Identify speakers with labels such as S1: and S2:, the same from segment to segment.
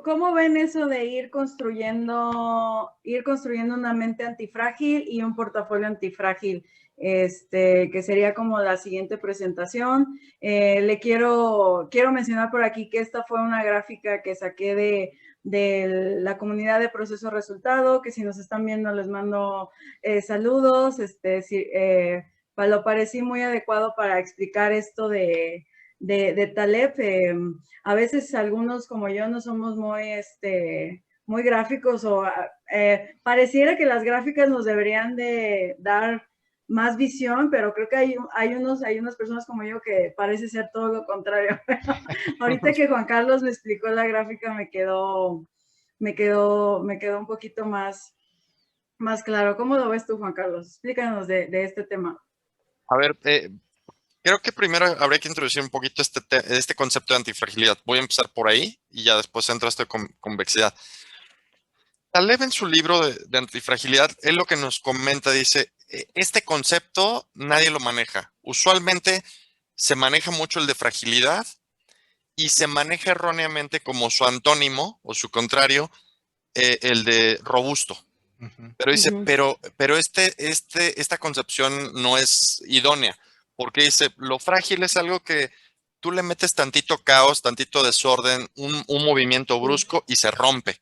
S1: ¿cómo ven eso de ir construyendo una mente antifrágil y un portafolio antifrágil? Que sería como la siguiente presentación. Quiero mencionar por aquí que esta fue una gráfica que saqué de la comunidad de Proceso Resultado, que si nos están viendo les mando saludos. Lo parecí muy adecuado para explicar esto de Taleb. A veces algunos como yo no somos muy gráficos o pareciera que las gráficas nos deberían de dar más visión, pero creo que hay unas personas como yo que parece ser todo lo contrario. Ahorita que Juan Carlos me explicó la gráfica me quedó un poquito más claro. ¿Cómo lo ves tú, Juan Carlos? Explícanos de este tema.
S2: A ver, creo que primero habría que introducir un poquito este concepto de antifragilidad. Voy a empezar por ahí y ya después entra esto de convexidad. Taleb en su libro de antifragilidad, él lo que nos comenta, dice, este concepto nadie lo maneja. Usualmente se maneja mucho el de fragilidad y se maneja erróneamente como su antónimo o su contrario, el de robusto. Pero dice, pero esta concepción no es idónea, porque dice, lo frágil es algo que tú le metes tantito caos, tantito desorden, un movimiento brusco y se rompe,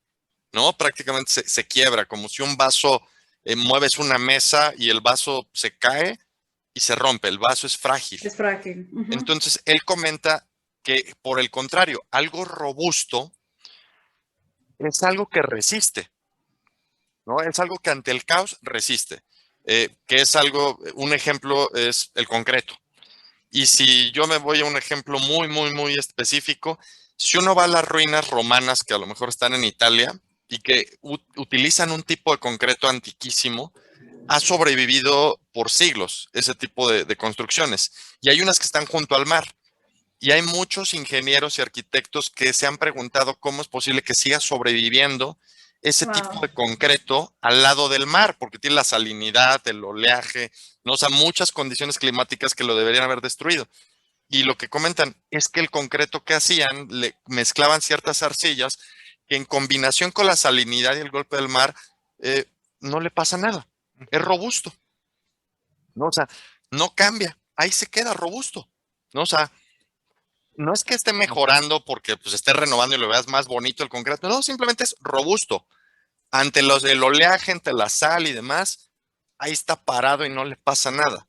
S2: ¿no? Prácticamente se quiebra, como si un vaso, mueves una mesa y el vaso se cae y se rompe, el vaso es frágil.
S1: Es frágil.
S2: Entonces, él comenta que, por el contrario, algo robusto es algo que resiste, ¿no? Es algo que ante el caos resiste, que es algo, un ejemplo es el concreto. Y si yo me voy a un ejemplo muy, muy, muy específico, si uno va a las ruinas romanas que a lo mejor están en Italia y que utilizan un tipo de concreto antiquísimo, ha sobrevivido por siglos ese tipo de construcciones. Y hay unas que están junto al mar. Y hay muchos ingenieros y arquitectos que se han preguntado cómo es posible que siga sobreviviendo ese tipo de concreto al lado del mar, porque tiene la salinidad, el oleaje, ¿no? O sea, muchas condiciones climáticas que lo deberían haber destruido. Y lo que comentan es que el concreto que hacían, le mezclaban ciertas arcillas que en combinación con la salinidad y el golpe del mar, eh, no le pasa nada. Es robusto, ¿no? O sea, no cambia, ahí se queda robusto, ¿no? O sea, no es que esté mejorando porque pues esté renovando y lo veas más bonito el concreto, no, simplemente es robusto. Ante el oleaje, ante la sal y demás, ahí está parado y no le pasa nada.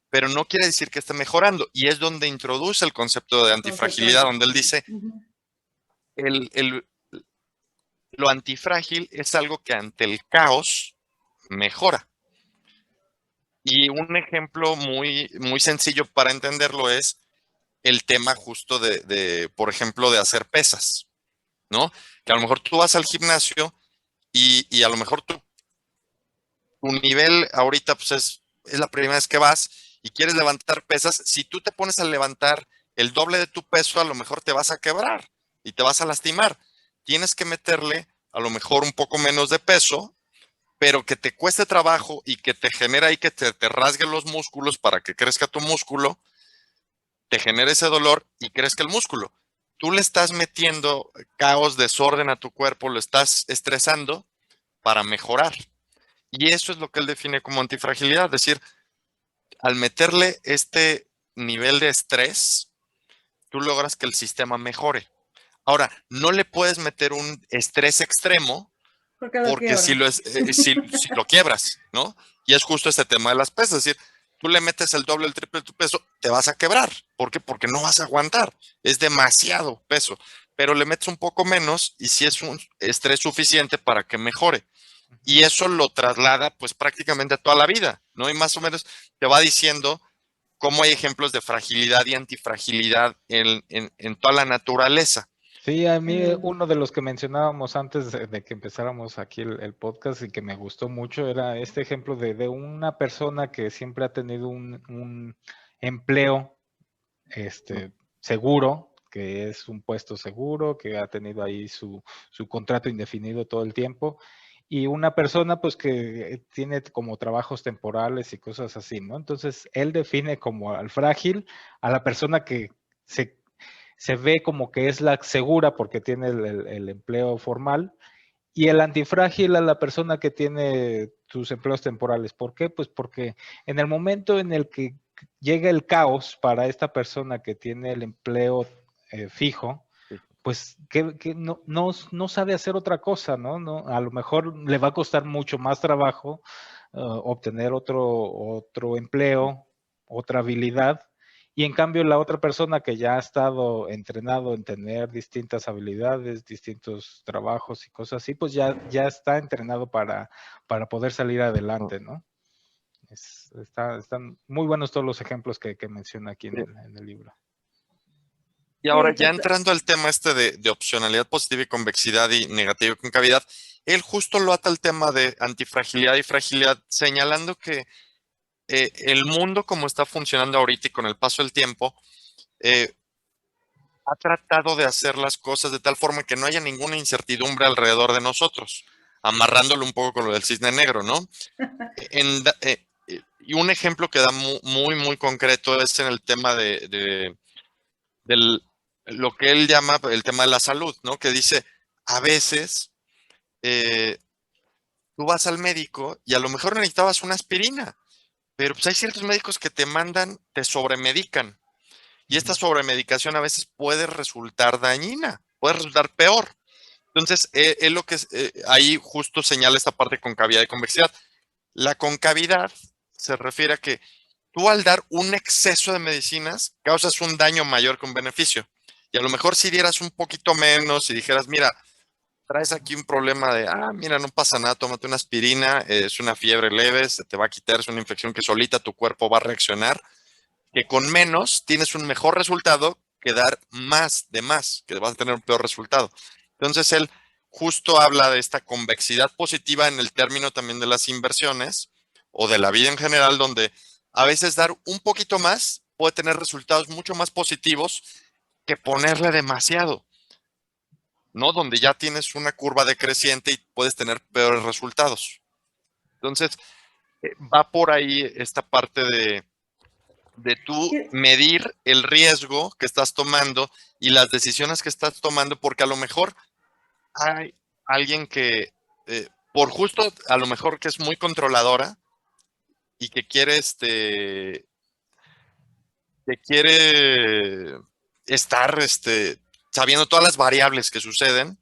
S2: Pero no quiere decir que esté mejorando. Y es donde introduce el concepto de antifragilidad, donde él dice, el, el, lo antifrágil es algo que ante el caos mejora. Y un ejemplo muy, muy sencillo para entenderlo es el tema justo por ejemplo, de hacer pesas, ¿no? Que a lo mejor tú vas al gimnasio y a lo mejor tu nivel ahorita pues es la primera vez que vas y quieres levantar pesas. Si tú te pones a levantar el doble de tu peso, a lo mejor te vas a quebrar y te vas a lastimar. Tienes que meterle a lo mejor un poco menos de peso, pero que te cueste trabajo y que te genere ahí que te rasguen los músculos para que crezca tu músculo, te genere ese dolor y crezca el músculo. Tú le estás metiendo caos, desorden a tu cuerpo, lo estás estresando para mejorar. Y eso es lo que él define como antifragilidad, es decir, al meterle este nivel de estrés, tú logras que el sistema mejore. Ahora, no le puedes meter un estrés extremo porque si lo quiebras, ¿no? Y es justo este tema de las pesas, es decir, tú le metes el doble, el triple de tu peso, te vas a quebrar. ¿Por qué? Porque no vas a aguantar. Es demasiado peso. Pero le metes un poco menos y si es un estrés suficiente para que mejore. Y eso lo traslada pues prácticamente a toda la vida, ¿no? Y más o menos te va diciendo cómo hay ejemplos de fragilidad y antifragilidad en toda la naturaleza.
S3: Sí, a mí uno de los que mencionábamos antes de que empezáramos aquí el podcast y que me gustó mucho era este ejemplo de una persona que siempre ha tenido un empleo seguro, que es un puesto seguro, que ha tenido ahí su contrato indefinido todo el tiempo, y una persona pues que tiene como trabajos temporales y cosas así, ¿no? Entonces, él define como al frágil a la persona que se ve como que es la segura porque tiene el empleo formal, y el antifrágil a la persona que tiene sus empleos temporales. ¿Por qué? Pues porque en el momento en el que llega el caos para esta persona que tiene el empleo fijo, pues que no sabe hacer otra cosa, ¿no? A lo mejor le va a costar mucho más trabajo obtener otro empleo, otra habilidad, y en cambio la otra persona que ya ha estado entrenado en tener distintas habilidades, distintos trabajos y cosas así, pues ya está entrenado para poder salir adelante, ¿no? Están muy buenos todos los ejemplos que menciona aquí en el libro.
S2: Y ahora, ya entrando al tema este de opcionalidad positiva y convexidad y negativa y concavidad, él justo lo ata al tema de antifragilidad y fragilidad, señalando que el mundo como está funcionando ahorita y con el paso del tiempo, ha tratado de hacer las cosas de tal forma que no haya ninguna incertidumbre alrededor de nosotros, amarrándolo un poco con lo del cisne negro, ¿no? Y un ejemplo que da muy, muy concreto es en el tema de lo que él llama el tema de la salud, ¿no? Que dice, a veces tú vas al médico y a lo mejor necesitabas una aspirina, pero pues hay ciertos médicos que te mandan, te sobremedican. Y esta sobremedicación a veces puede resultar dañina, puede resultar peor. Entonces, es lo que ahí justo señala esta parte de concavidad y convexidad. La concavidad se refiere a que tú al dar un exceso de medicinas causas un daño mayor que un beneficio. Y a lo mejor si dieras un poquito menos y dijeras, mira, traes aquí un problema de, mira, no pasa nada, tómate una aspirina, es una fiebre leve, se te va a quitar, es una infección que solita tu cuerpo va a reaccionar, que con menos tienes un mejor resultado que dar más de más, que vas a tener un peor resultado. Entonces él justo habla de esta convexidad positiva en el término también de las inversiones o de la vida en general, donde a veces dar un poquito más puede tener resultados mucho más positivos que ponerle demasiado, ¿no? Donde ya tienes una curva decreciente y puedes tener peores resultados. Entonces, va por ahí esta parte de tú medir el riesgo que estás tomando y las decisiones que estás tomando, porque a lo mejor hay alguien que, por justo, a lo mejor que es muy controladora y que quiere, estar, sabiendo todas las variables que suceden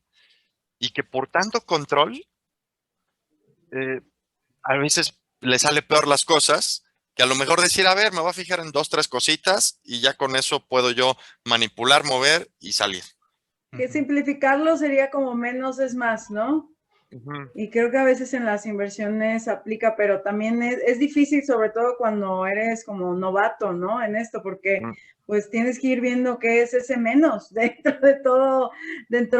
S2: y que por tanto control, a veces le sale peor las cosas, que a lo mejor decir, a ver, me voy a fijar en 2, 3 cositas y ya con eso puedo yo manipular, mover y salir.
S1: Que simplificarlo sería como menos es más, ¿no? Y creo que a veces en las inversiones aplica, pero también es difícil, sobre todo cuando eres como novato, ¿no? En esto, porque pues tienes que ir viendo qué es ese menos dentro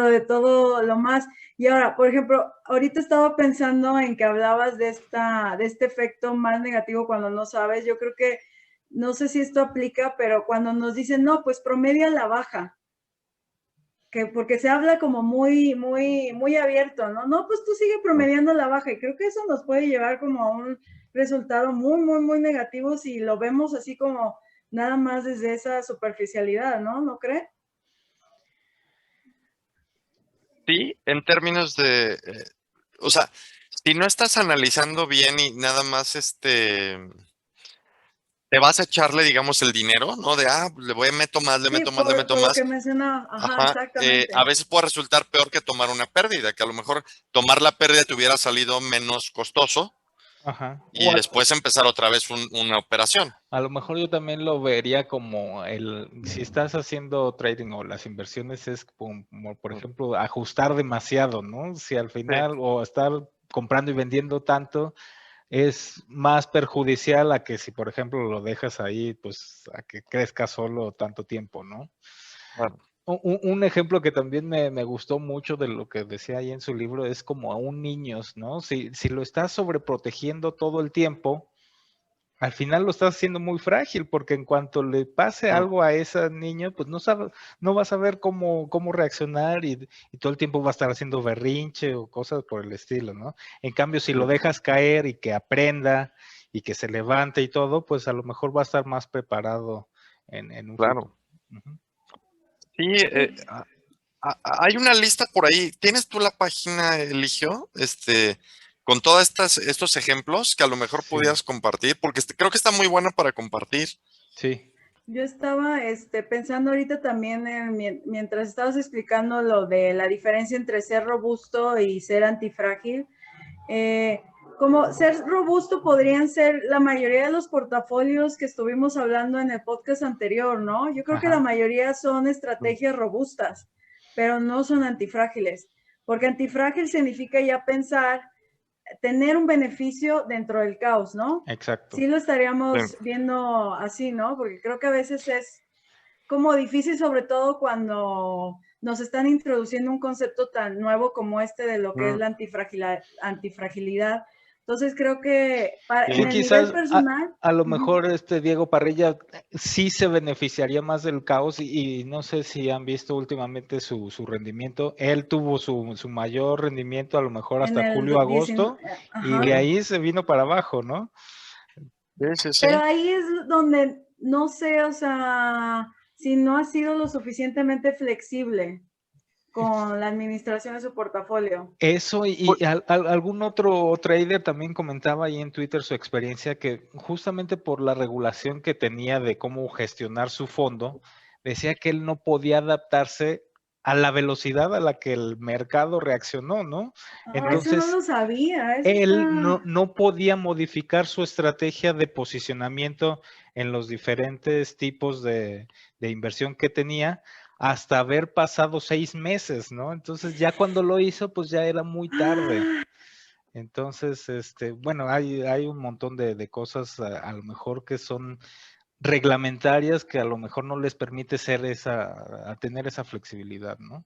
S1: de todo lo más. Y ahora, por ejemplo, ahorita estaba pensando en que hablabas de este efecto más negativo cuando no sabes. Yo creo que, no sé si esto aplica, pero cuando nos dicen, no, pues promedia la baja. Porque se habla como muy, muy, muy abierto, ¿no? No, pues tú sigue promediando la baja y creo que eso nos puede llevar como a un resultado muy, muy, muy negativo si lo vemos así como nada más desde esa superficialidad, ¿no? ¿No cree?
S2: Sí, en términos de, o sea, si no estás analizando bien y nada más, te vas a echarle, digamos, el dinero, ¿no? De, le voy, meto más, le
S1: Sí,
S2: meto más, le meto
S1: por lo
S2: más.
S1: que mencionaba, ajá,
S2: Ajá,
S1: exactamente.
S2: a veces puede resultar peor que tomar una pérdida, que a lo mejor tomar la pérdida te hubiera salido menos costoso.
S3: Ajá.
S2: Y después empezar otra vez una operación.
S3: A lo mejor yo también lo vería como si estás haciendo trading o las inversiones es como por ejemplo, ajustar demasiado, ¿no? Si al final o estar comprando y vendiendo tanto es más perjudicial a que si, por ejemplo, lo dejas ahí, pues a que crezca solo tanto tiempo, ¿no?
S2: Claro.
S3: Un ejemplo que también me gustó mucho de lo que decía ahí en su libro es como a un niño, ¿no? Si lo estás sobreprotegiendo todo el tiempo, al final lo estás haciendo muy frágil, porque en cuanto le pase algo a ese niño, pues no va a saber cómo reaccionar y todo el tiempo va a estar haciendo berrinche o cosas por el estilo, ¿no? En cambio, si lo dejas caer y que aprenda y que se levante y todo, pues a lo mejor va a estar más preparado en un
S2: Claro.
S3: futuro.
S2: Sí, hay una lista por ahí. ¿Tienes tú la página, Eligio? Con todos estos ejemplos que a lo mejor
S3: Sí,
S2: pudieras compartir, porque creo que está muy buena para compartir.
S3: sí.
S1: Yo estaba pensando ahorita también mientras estabas explicando lo de la diferencia entre ser robusto y ser antifrágil. Como ser robusto podrían ser la mayoría de los portafolios que estuvimos hablando en el podcast anterior, ¿no? Yo creo que la
S3: Ajá.
S1: mayoría son estrategias robustas, pero no son antifrágiles, porque antifrágil significa ya pensar, tener un beneficio dentro del caos, ¿no?
S3: Exacto.
S1: Sí lo
S2: Sí.
S1: estaríamos viendo así, ¿no? Porque creo que a veces es como difícil, sobre todo cuando nos están introduciendo un concepto tan nuevo como este de lo que es la antifragilidad. Entonces creo que
S3: Sí,
S1: en el nivel
S3: quizás
S1: personal,
S3: a lo mejor Diego Parrilla sí se beneficiaría más del caos y no sé si han visto últimamente su rendimiento. Él tuvo su mayor rendimiento a lo mejor
S1: en
S3: hasta
S1: el
S3: julio,
S1: 19,
S3: agosto y
S1: ajá.
S3: de ahí se vino para abajo, ¿no?
S2: Sí, sí, sí.
S1: Pero ahí es donde no sé, o sea, si no ha sido lo suficientemente flexible con la administración de su portafolio.
S3: Eso y algún otro trader también comentaba ahí en Twitter su experiencia que justamente por la regulación que tenía de cómo gestionar su fondo, decía que él no podía adaptarse a la velocidad a la que el mercado reaccionó, ¿no?
S1: Eso no
S3: Entonces,
S1: lo sabía, eso
S3: él
S1: está...
S3: no podía modificar su estrategia de posicionamiento en los diferentes tipos de inversión que tenía hasta haber pasado 6 meses, ¿no? Entonces ya cuando lo hizo, pues ya era muy tarde. Entonces, bueno, hay un montón de cosas a lo mejor que son reglamentarias que a lo mejor no les permite a tener esa flexibilidad, ¿no?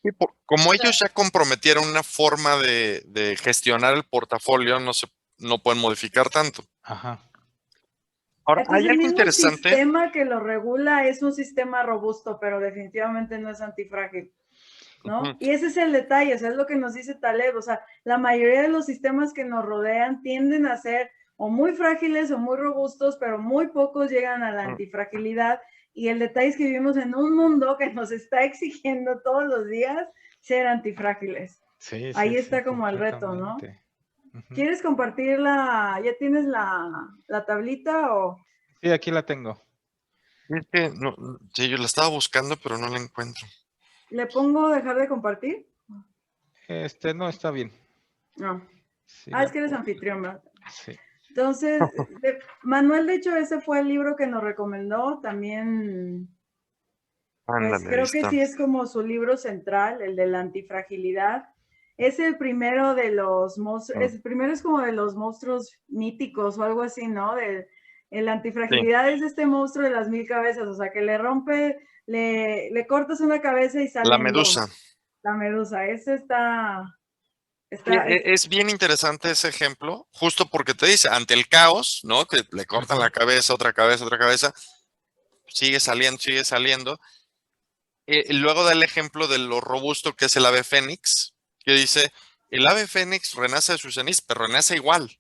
S2: Sí, como ellos ya comprometieron una forma de gestionar el portafolio, no pueden modificar tanto.
S3: Ajá.
S2: Ahora, hay
S1: Entonces el
S2: algo
S1: mismo
S2: interesante.
S1: sistema que lo regula es un sistema robusto, pero definitivamente no es antifrágil, ¿no?
S2: Ujú.
S1: Y ese es el detalle, o sea, es lo que nos dice Taleb, o sea, la mayoría de los sistemas que nos rodean tienden a ser o muy frágiles o muy robustos, pero muy pocos llegan a la antifragilidad. Y el detalle es que vivimos en un mundo que nos está exigiendo todos los días ser antifrágiles.
S3: Sí, sí,
S1: Ahí
S3: sí,
S1: está como el reto, ¿no?
S3: completamente. Ujú.
S1: ¿Quieres compartirla? ¿Ya tienes la tablita o
S3: Sí, aquí la tengo.
S2: Es que sí, yo la estaba buscando, pero no la encuentro.
S1: le pongo dejar de compartir?
S3: No está bien.
S1: No.
S3: Sí,
S1: Ah, es que eres anfitrión, ¿verdad?
S3: sí.
S1: Entonces, Manuel, de hecho, ese fue el libro que nos recomendó. También, pues
S2: Ándale, ahí
S1: creo que
S2: está.
S1: sí es como su libro central, el de la antifragilidad. Es el primero de los monstruos, el primero es como de los monstruos míticos o algo así, ¿no? La
S2: Sí,
S1: antifragilidad es este monstruo de las 1000 cabezas, o sea, que le rompe, le cortas una cabeza y
S2: la
S1: salen
S2: medusa.
S1: dos. La medusa, ese
S2: Sí,
S1: está,
S2: es bien interesante ese ejemplo, justo porque te dice, ante el caos, ¿no? Que le cortan la cabeza, otra cabeza, sigue saliendo, sigue saliendo. Luego da el ejemplo de lo robusto que es el ave fénix, que dice, el ave fénix renace de sus cenizas, pero renace igual.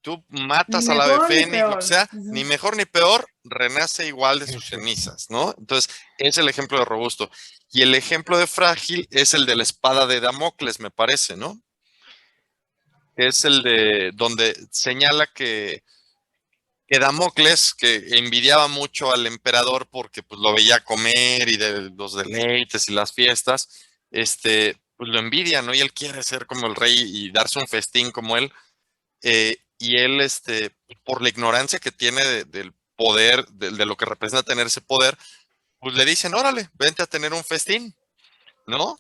S2: Tú
S1: ni
S2: matas al ave
S1: mejor ni
S2: fénix, lo que
S1: peor.
S2: sea, ni mejor ni peor, renace igual de sus cenizas, ¿no? Entonces, es el ejemplo de robusto. Y el ejemplo de frágil es el de la espada de Damocles, me parece, ¿no? Que es el de donde señala que Damocles, que envidiaba mucho al emperador porque pues, lo veía comer y de los deleites y las fiestas, pues lo envidia, ¿no? Y él quiere ser como el rey y darse un festín como él. Y él, por la ignorancia que tiene del poder, de lo que representa tener ese poder, pues le dicen, órale, vente a tener un festín, ¿no?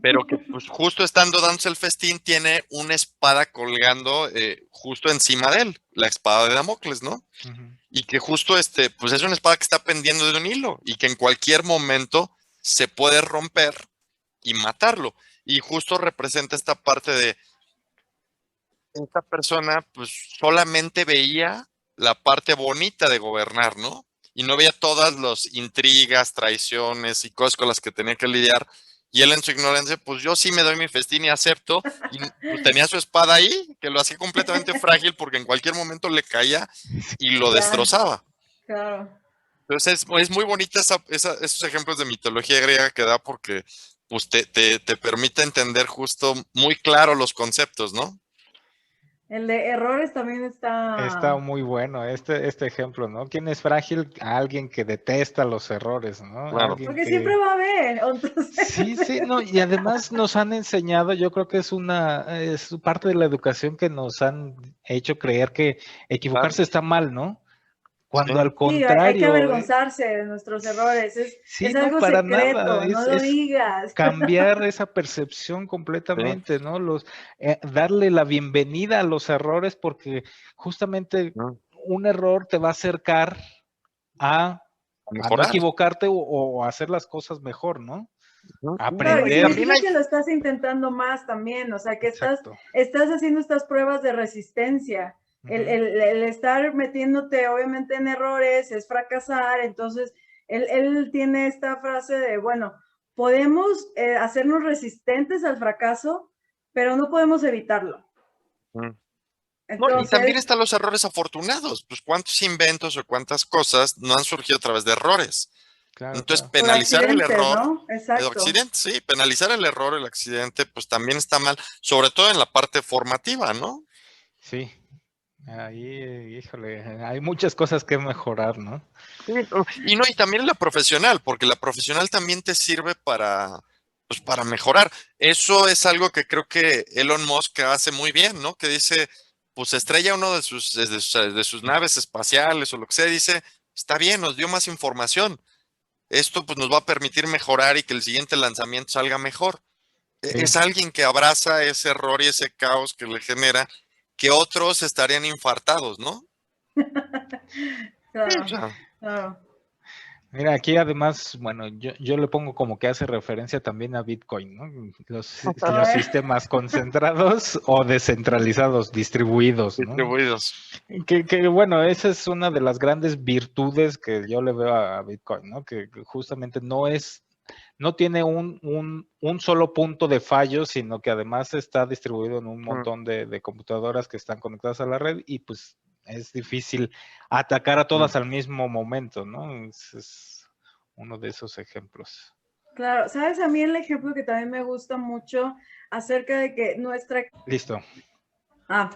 S2: Pero que pues justo estando dándose el festín tiene una espada colgando justo encima de él, la espada de Damocles, ¿no?
S3: Ujú.
S2: Y que justo pues es una espada que está pendiendo de un hilo y que en cualquier momento se puede romper y matarlo. Y justo representa esta parte de esta persona pues solamente veía la parte bonita de gobernar, ¿no? Y no veía todas las intrigas, traiciones y cosas con las que tenía que lidiar. Y él en su ignorancia, pues yo sí me doy mi festín y acepto. Y pues tenía su espada ahí, que lo hacía completamente frágil porque en cualquier momento le caía y lo
S1: Ya,
S2: destrozaba.
S1: claro.
S2: Entonces es muy bonita esos ejemplos de mitología griega que da porque pues, te permite entender justo muy claro los conceptos, ¿no?
S1: El de errores también
S3: Está
S1: está...
S3: muy bueno este ejemplo, ¿no? ¿Quién es frágil? Alguien que detesta los errores, ¿no?
S2: Claro.
S3: Alguien
S1: Porque siempre
S3: que...
S1: va a haber. Entonces,
S3: Sí, sí, no, y además nos han enseñado, yo creo que es parte de la educación que nos han hecho creer que
S2: Claro,
S3: equivocarse está mal, ¿no? Cuando
S2: sí.
S3: al
S1: sí, hay que
S3: contrario,
S1: avergonzarse de nuestros errores.
S3: sí,
S1: Es
S3: no,
S1: algo
S3: para nada,
S1: secreto, no lo
S3: es
S1: digas.
S3: cambiar esa percepción
S2: Sí,
S3: completamente, ¿no? Darle la bienvenida a los errores porque justamente
S2: ¿no?
S3: un error te va a acercar a,
S2: A
S3: a no
S2: mejorar,
S3: equivocarte o a hacer las cosas mejor, ¿no?
S2: ¿no?
S3: A
S1: Claro, y
S2: Y
S3: aprender.
S2: también
S1: significa
S2: hay,
S1: que lo estás intentando más también, o sea, que
S3: Exacto.
S1: estás haciendo estas pruebas de resistencia.
S3: Ujú.
S1: El estar metiéndote obviamente en errores es fracasar, entonces él tiene esta frase de, bueno, podemos hacernos resistentes al fracaso, pero no podemos evitarlo.
S2: mm, no, y también
S1: Entonces,
S2: están los errores afortunados. Pues cuántos inventos o cuántas cosas no han surgido a través de errores.
S3: Claro,
S2: Entonces,
S3: claro.
S1: por
S2: penalizar el
S1: accidentes,
S2: error,
S1: ¿no?
S2: el
S1: Exacto.
S2: accidente, sí, penalizar el error, el accidente, pues también está mal, sobre todo en la parte formativa, ¿no?
S3: Sí. Ahí, híjole, hay muchas cosas que mejorar, ¿no?
S2: Sí, y no, y también la profesional, porque la profesional también te sirve para, pues, para mejorar. Eso es algo que creo que Elon Musk hace muy bien, ¿no? Que dice, pues estrella uno de sus naves espaciales o lo que sea, dice, está bien, nos dio más información. Esto pues nos va a permitir mejorar y que el siguiente lanzamiento salga mejor.
S3: Sí.
S2: Es alguien que abraza ese error y ese caos que le genera, que otros estarían infartados, ¿no? Sí, o
S1: Claro,
S2: sea,
S1: claro.
S3: Mira, aquí además, bueno, yo le pongo como que hace referencia también a Bitcoin, ¿no?
S1: A
S3: Los
S1: ver,
S3: sistemas concentrados o descentralizados, distribuidos, ¿no?
S2: distribuidos.
S3: Bueno, esa es una de las grandes virtudes que yo le veo a Bitcoin, ¿no? Que justamente no tiene un solo punto de fallo, sino que además está distribuido en un
S2: Mm.
S3: montón de computadoras que están conectadas a la red y pues es difícil atacar a
S2: Mm.
S3: todas al mismo momento, ¿no? Es uno de esos ejemplos.
S1: claro, sabes, a mí el ejemplo que también me gusta mucho acerca de que nuestra...
S3: Listo.
S1: Ah,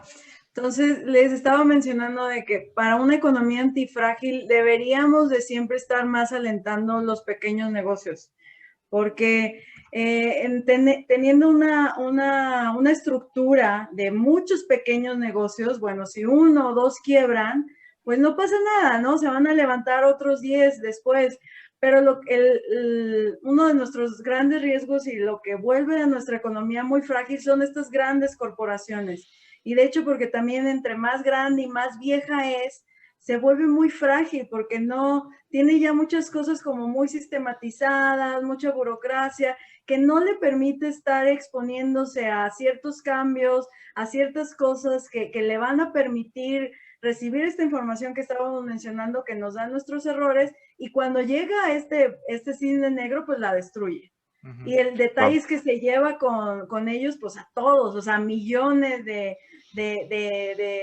S1: entonces les estaba mencionando de que para una economía antifrágil deberíamos de siempre estar más alentando los pequeños negocios, porque teniendo una estructura de muchos pequeños negocios, bueno, si uno o dos quiebran, pues no pasa nada, ¿no? Se van a levantar otros 10 después, pero uno de nuestros grandes riesgos y lo que vuelve a nuestra economía muy frágil son estas grandes corporaciones. Y de hecho, porque también entre más grande y más vieja es, se vuelve muy frágil porque no tiene ya muchas cosas como muy sistematizadas, mucha burocracia, que no le permite estar exponiéndose a ciertos cambios, a ciertas cosas que le van a permitir recibir esta información que estábamos mencionando, que nos dan nuestros errores, y cuando llega este cisne negro, pues la destruye.
S3: Ujú.
S1: Y el detalle
S2: Claro.
S1: es que se lleva con ellos, pues a todos, o sea, millones de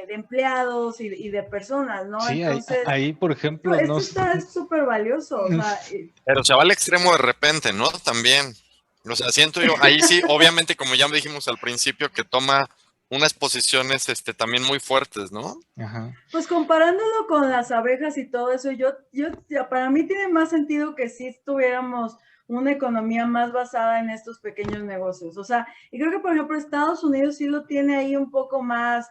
S1: empleados y de personas, ¿no?
S3: Sí,
S1: Entonces,
S3: ahí, por ejemplo,
S1: esto está súper valioso, o sea,
S2: Pero se va al extremo de repente, ¿no? También. O sea, siento yo, ahí sí, obviamente, como ya dijimos al principio, que toma unas posiciones también muy fuertes, ¿no?
S3: ajá.
S1: pues comparándolo con las abejas y todo eso, para mí tiene más sentido que si tuviéramos una economía más basada en estos pequeños negocios. O sea, y creo que, por ejemplo, Estados Unidos sí lo tiene ahí un poco más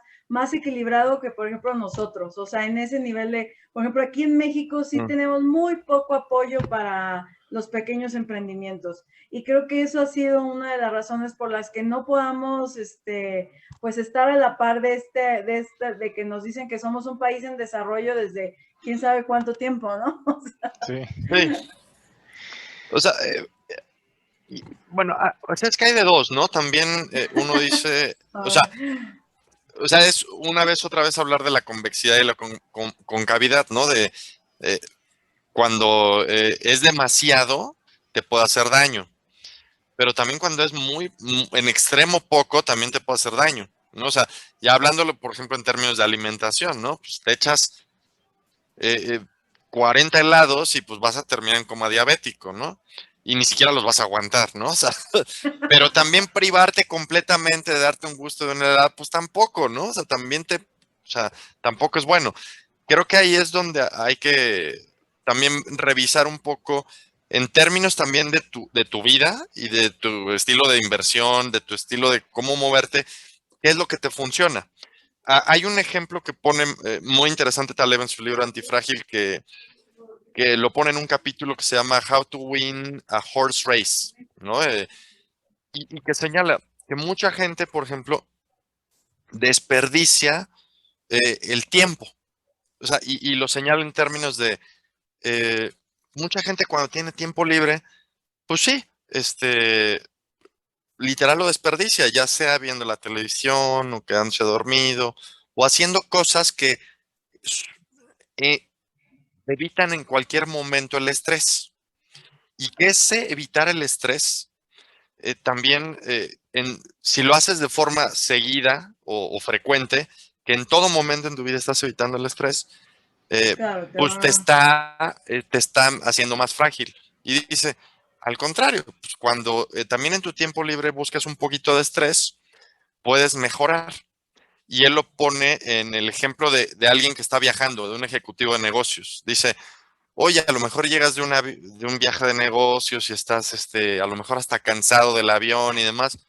S1: equilibrado que, por ejemplo, nosotros. O sea, en ese nivel de, por ejemplo, aquí en México sí
S2: Mm.
S1: tenemos muy poco apoyo para los pequeños emprendimientos. Y creo que eso ha sido una de las razones por las que no podamos, pues estar a la par de que nos dicen que somos un país en desarrollo desde quién sabe cuánto tiempo, ¿no? O sea,
S3: Sí.
S2: Sí. O sea, bueno, o sea, es que hay de dos, ¿no? También uno dice, o sea, es una vez otra vez hablar de la convexidad y la concavidad, ¿no? De cuando es demasiado, te puede hacer daño. Pero también cuando es en extremo poco, también te puede hacer daño, ¿no? O sea, ya hablándolo, por ejemplo, en términos de alimentación, ¿no? Pues te echas eh, eh, 40 helados y pues vas a terminar en coma diabético, ¿no? Y ni siquiera los vas a aguantar, ¿no? O sea, pero también privarte completamente de darte un gusto de una helado, pues tampoco, ¿no? O sea, tampoco es bueno. Creo que ahí es donde hay que también revisar un poco en términos también de tu vida y de tu estilo de inversión, de tu estilo de cómo moverte, qué es lo que te funciona. Hay un ejemplo que pone muy interesante Taleb en su libro Antifrágil que lo pone en un capítulo que se llama How to Win a Horse Race, ¿no? Y que señala que mucha gente, por ejemplo, desperdicia el tiempo. O sea, y lo señala en términos de mucha gente cuando tiene tiempo libre, pues sí, literal lo desperdicia, ya sea viendo la televisión o quedándose dormido o haciendo cosas que eh, evitan en cualquier momento el estrés. Y ese evitar el estrés, también si lo haces de forma seguida o frecuente, que en todo momento en tu vida estás evitando el estrés,
S1: Claro,
S2: pues te está haciendo más frágil. Y dice, al contrario, pues cuando también en tu tiempo libre buscas un poquito de estrés, puedes mejorar. Y él lo pone en el ejemplo de alguien que está viajando, de un ejecutivo de negocios. Dice, oye, a lo mejor llegas de un viaje de negocios y estás, a lo mejor hasta cansado del avión y demás.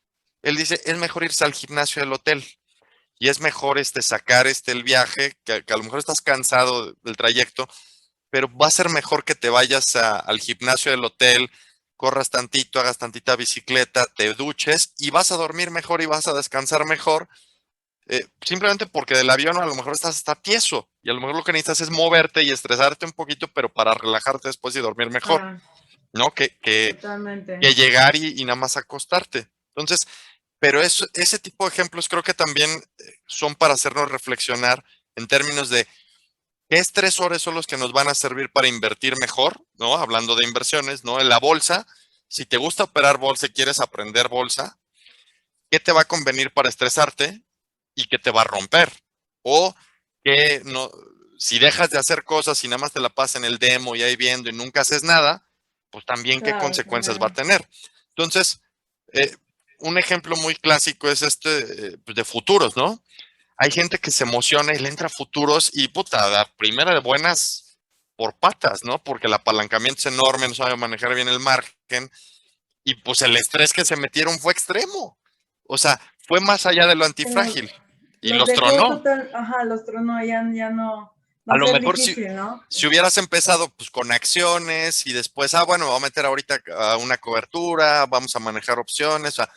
S2: Él dice, es mejor irse al gimnasio del hotel y es mejor sacar el viaje, que a lo mejor estás cansado del trayecto, pero va a ser mejor que te vayas al gimnasio del hotel, corras tantito, hagas tantita bicicleta, te duches y vas a dormir mejor y vas a descansar mejor, simplemente porque del avión a lo mejor estás hasta tieso y a lo mejor lo que necesitas es moverte y estresarte un poquito, pero para relajarte después y dormir mejor, ¿no? Que
S1: totalmente.
S2: llegar y nada más acostarte. Entonces, pero ese tipo de ejemplos creo que también son para hacernos reflexionar en términos de qué estresores son los que nos van a servir para invertir mejor, ¿no? Hablando de inversiones, ¿no? En la bolsa, si te gusta operar bolsa y quieres aprender bolsa, ¿qué te va a convenir para estresarte y qué te va a romper? O que no, si dejas de hacer cosas y nada más te la pasas en el demo y ahí viendo y nunca haces nada, pues también qué consecuencias va a tener. Entonces, un ejemplo muy clásico es pues de futuros, ¿no? Hay gente que se emociona y le entra a futuros y puta, la primera de buenas por patas, ¿no? Porque el apalancamiento es enorme, no sabe manejar bien el margen y pues el estrés que se metieron fue extremo. O sea, fue más allá de lo antifrágil y los tronó.
S1: Los tronó, ya no. Va
S2: A
S1: a
S2: lo
S1: ser
S2: mejor
S1: difícil, ¿no?
S2: si hubieras empezado pues con acciones y después, bueno, voy a meter ahorita a una cobertura, vamos a manejar opciones, o sea,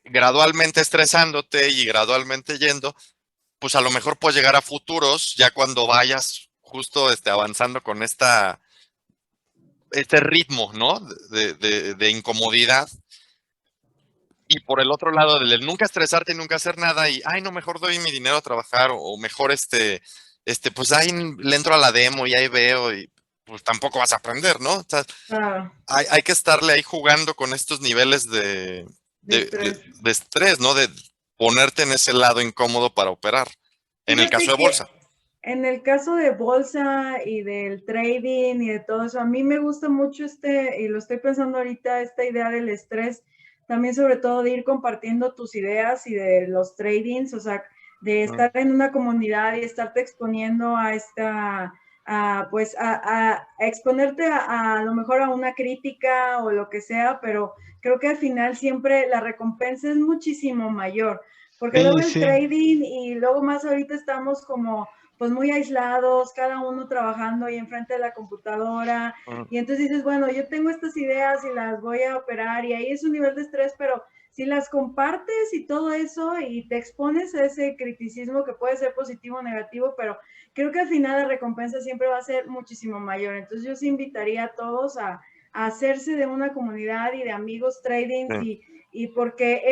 S2: gradualmente estresándote y gradualmente yendo, pues a lo mejor puedes llegar a futuros ya cuando vayas justo avanzando con este ritmo, ¿no? De incomodidad. Y por el otro lado, del nunca estresarte y nunca hacer nada y, ay, no, mejor doy mi dinero a trabajar o mejor pues ahí le entro a la demo y ahí veo y pues tampoco vas a aprender, ¿no? O sea, hay que estarle ahí jugando con estos niveles de estrés, ¿no? De ponerte en ese lado incómodo para operar. En el caso de bolsa.
S1: En el caso de bolsa y del trading y de todo eso, a mí me gusta mucho y lo estoy pensando ahorita, esta idea del estrés, también sobre todo de ir compartiendo tus ideas y de los tradings, o sea, de estar en una comunidad y estarte exponiendo a exponerte a lo mejor a una crítica o lo que sea, pero creo que al final siempre la recompensa es muchísimo mayor, porque luego el trading y luego más ahorita estamos como pues muy aislados, cada uno trabajando ahí enfrente de la computadora, y entonces dices, bueno, yo tengo estas ideas y las voy a operar, y ahí es un nivel de estrés, pero si las compartes y todo eso, y te expones a ese criticismo que puede ser positivo o negativo, pero creo que al final la recompensa siempre va a ser muchísimo mayor. Entonces yo sí invitaría a todos a hacerse de una comunidad y de amigos trading, y porque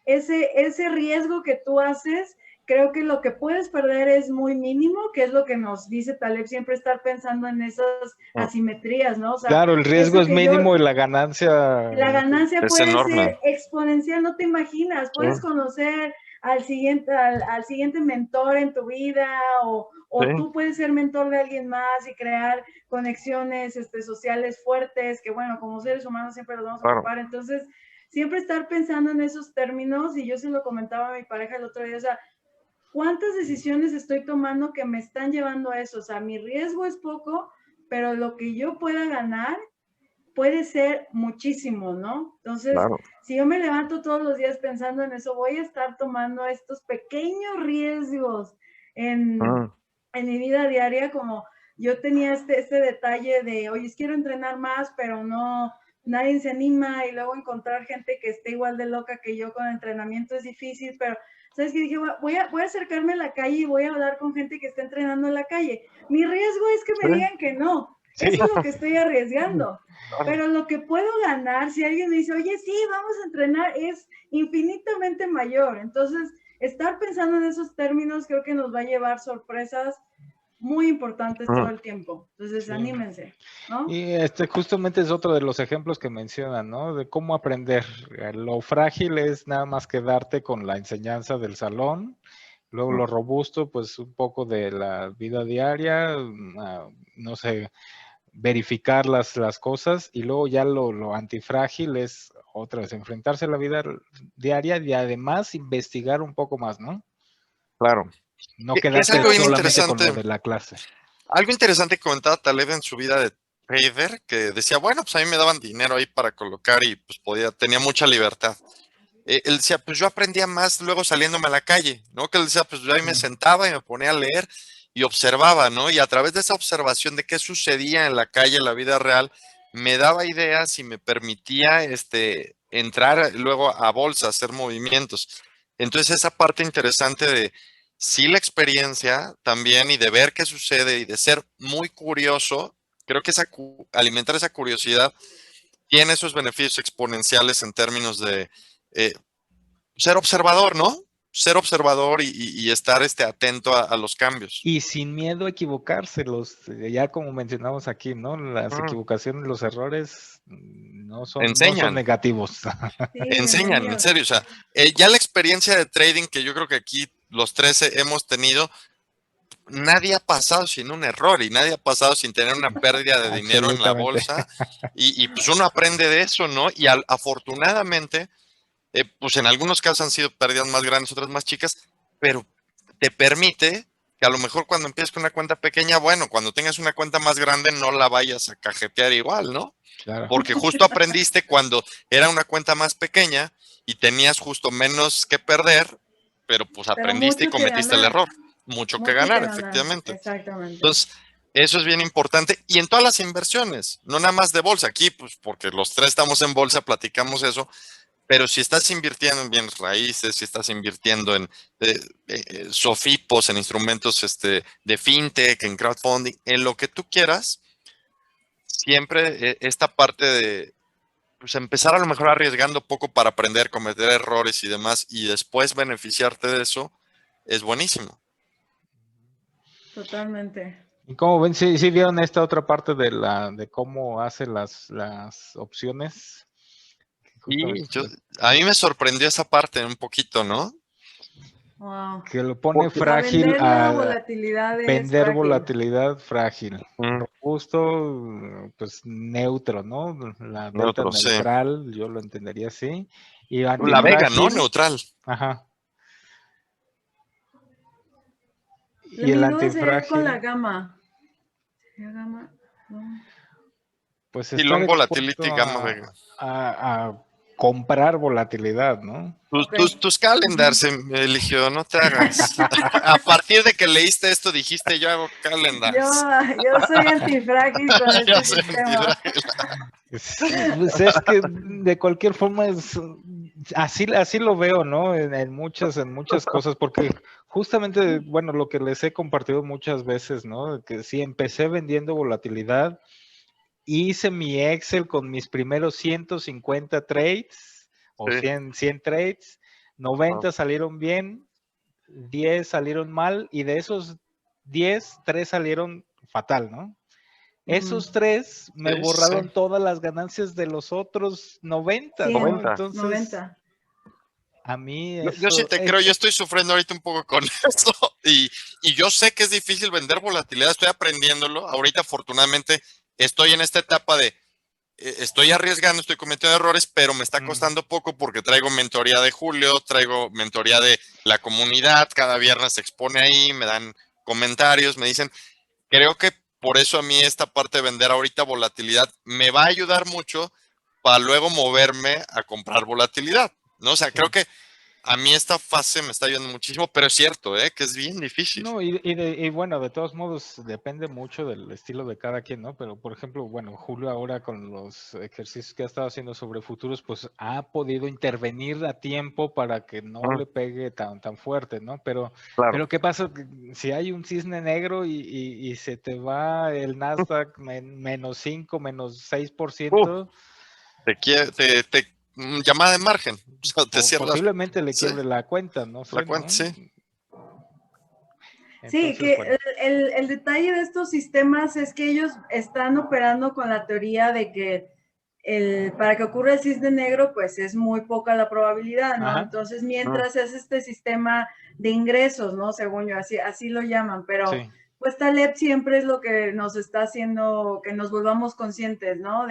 S1: ese riesgo que tú haces, creo que lo que puedes perder es muy mínimo, que es lo que nos dice Taleb, siempre estar pensando en esas asimetrías, ¿no? O sea,
S3: claro, el riesgo es mínimo y la ganancia
S1: puede
S2: enorme.
S1: ser exponencial, no te imaginas, puedes conocer al siguiente mentor en tu vida, o
S2: Sí.
S1: tú puedes ser mentor de alguien más y crear conexiones sociales fuertes, que bueno, como seres humanos siempre los vamos a
S2: Claro.
S1: ocupar. Entonces, siempre estar pensando en esos términos, y yo se lo comentaba a mi pareja el otro día, o sea, ¿cuántas decisiones estoy tomando que me están llevando a eso? O sea, mi riesgo es poco, pero lo que yo pueda ganar puede ser muchísimo, ¿no? Entonces,
S2: Claro.
S1: si yo me levanto todos los días pensando en eso, voy a estar tomando estos pequeños riesgos en mi vida diaria, como yo tenía este detalle de, oye, quiero entrenar más, pero no, nadie se anima, y luego encontrar gente que esté igual de loca que yo con entrenamiento es difícil, pero ¿sabes qué? Dije, voy a acercarme a la calle y voy a hablar con gente que está entrenando en la calle. Mi riesgo es que me digan que no.
S3: Sí.
S1: Eso es lo que estoy arriesgando. Pero lo que puedo ganar, si alguien me dice, oye, sí, vamos a entrenar, es infinitamente mayor. Entonces, estar pensando en esos términos creo que nos va a llevar sorpresas muy importantes todo el tiempo. Entonces,
S3: Sí.
S1: anímense, ¿no?
S3: Y justamente es otro de los ejemplos que mencionan, ¿no? De cómo aprender. Lo frágil es nada más quedarte con la enseñanza del salón. Luego lo robusto, pues un poco de la vida diaria, no sé, verificar las cosas. Y luego ya lo antifrágil es otra vez, enfrentarse a la vida diaria y además investigar un poco más, ¿no?
S2: Claro.
S3: No
S2: Que es
S3: quedarte
S2: algo bien
S3: solamente con
S2: interesante.
S3: lo de la clase.
S2: Algo interesante que comentaba Taleb en su vida de trader, que decía, bueno, pues a mí me daban dinero ahí para colocar y pues tenía mucha libertad. Él decía, pues yo aprendía más luego saliéndome a la calle, ¿no? Que él decía, pues yo ahí me sentaba y me ponía a leer y observaba, ¿no? Y a través de esa observación de qué sucedía en la calle, en la vida real, me daba ideas y me permitía entrar luego a bolsa, hacer movimientos. Entonces esa parte interesante de sí la experiencia también y de ver qué sucede y de ser muy curioso, creo que alimentar esa curiosidad tiene esos beneficios exponenciales en términos de ser observador, ¿no? Ser observador y estar atento a los cambios.
S3: Y sin miedo a equivocarse, ya como mencionamos aquí, ¿no? Las equivocaciones, los errores no son negativos.
S1: Sí,
S2: Enseñan, en serio. O sea, ya la experiencia de trading que yo creo que aquí los tres hemos tenido, nadie ha pasado sin un error y nadie ha pasado sin tener una pérdida de dinero en la bolsa. Y pues uno aprende de eso, ¿no? Y afortunadamente, pues en algunos casos han sido pérdidas más grandes, otras más chicas, pero te permite que a lo mejor cuando empieces con una cuenta pequeña, bueno, cuando tengas una cuenta más grande no la vayas a cajetear igual, ¿no?
S3: Claro.
S2: Porque justo aprendiste cuando era una cuenta más pequeña y tenías justo menos que perder, pero pues aprendiste y cometiste el error. Mucho que ganar, efectivamente.
S1: Exactamente.
S2: Entonces, eso es bien importante. Y en todas las inversiones, no nada más de bolsa. Aquí, pues porque los tres estamos en bolsa, platicamos eso. Pero si estás invirtiendo en bienes raíces, si estás invirtiendo en SOFIPOS, en instrumentos de fintech, en crowdfunding, en lo que tú quieras, siempre esta parte de pues, empezar a lo mejor arriesgando poco para aprender, cometer errores y demás, y después beneficiarte de eso, es buenísimo.
S1: Totalmente.
S3: ¿Y cómo ven? ¿Sí vieron esta otra parte de cómo hace las opciones?
S2: Y a mí me sorprendió esa parte un poquito, ¿no?
S1: Wow.
S3: Que lo pone frágil
S1: vender la volatilidad.
S3: Vender
S1: frágil.
S3: Volatilidad frágil. Robusto, pues neutro, ¿no? La delta neutral, yo lo entendería así. Y
S2: la Vega, ¿no? Neutral.
S3: Ajá.
S1: Y el antifrágil con la gamma. ¿Sería gamma? No.
S3: Pues
S2: y long volatility, gamma Vega.
S3: A comprar volatilidad, ¿no?
S2: Tus calendars, Eligio, no te hagas. A partir de que leíste esto, dijiste, yo hago calendars.
S1: Yo soy antifrágil con este sistema.
S3: Pues es que de cualquier forma así lo veo, ¿no? En muchas cosas, porque justamente, bueno, lo que les he compartido muchas veces, ¿no? Que sí, empecé vendiendo volatilidad, hice mi Excel con mis primeros 150 trades o 100 trades, 90 salieron bien, 10 salieron mal y de esos 10, 3 salieron fatal, ¿no? Esos 3 me borraron todas las ganancias de los otros 90,
S1: sí,
S3: ¿no?
S1: 90.
S3: Entonces,
S1: 90.
S3: A mí
S2: Yo sí
S3: eso,
S2: te creo, yo estoy sufriendo ahorita un poco con eso y yo sé que es difícil vender volatilidad, estoy aprendiéndolo. Ahorita afortunadamente estoy en esta etapa de estoy arriesgando, estoy cometiendo errores, pero me está costando poco porque traigo mentoría de Julio, traigo mentoría de la comunidad, cada viernes se expone ahí, me dan comentarios, me dicen, creo que por eso a mí esta parte de vender ahorita volatilidad me va a ayudar mucho para luego moverme a comprar volatilidad, ¿no? O sea, creo
S3: sí.
S2: que a mí esta fase me está ayudando muchísimo, pero es cierto, que es bien difícil.
S3: No, y bueno, de todos modos depende mucho del estilo de cada quien, ¿no? Pero por ejemplo, bueno, Julio ahora con los ejercicios que ha estado haciendo sobre futuros, pues ha podido intervenir a tiempo para que no le pegue tan fuerte, ¿no?
S2: Claro.
S3: Pero ¿qué pasa si hay un cisne negro y se te va el Nasdaq menos 5, menos 6%?
S2: Llamada de margen, o sea, te cierras
S3: Posiblemente le
S2: sí,
S3: quiebre la cuenta, no
S2: la
S3: sé,
S2: cuenta,
S3: ¿no?
S2: sí.
S1: Sí,
S3: Entonces,
S1: que
S3: bueno.
S1: el detalle de estos sistemas es que ellos están operando con la teoría de que para que ocurra el cisne negro, pues es muy poca la probabilidad, ¿no?
S3: Ajá.
S1: Entonces, mientras es este sistema de ingresos, ¿no? Según yo, así lo llaman, pero
S3: Sí.
S1: pues Taleb siempre es lo que nos está haciendo que nos volvamos conscientes, ¿no?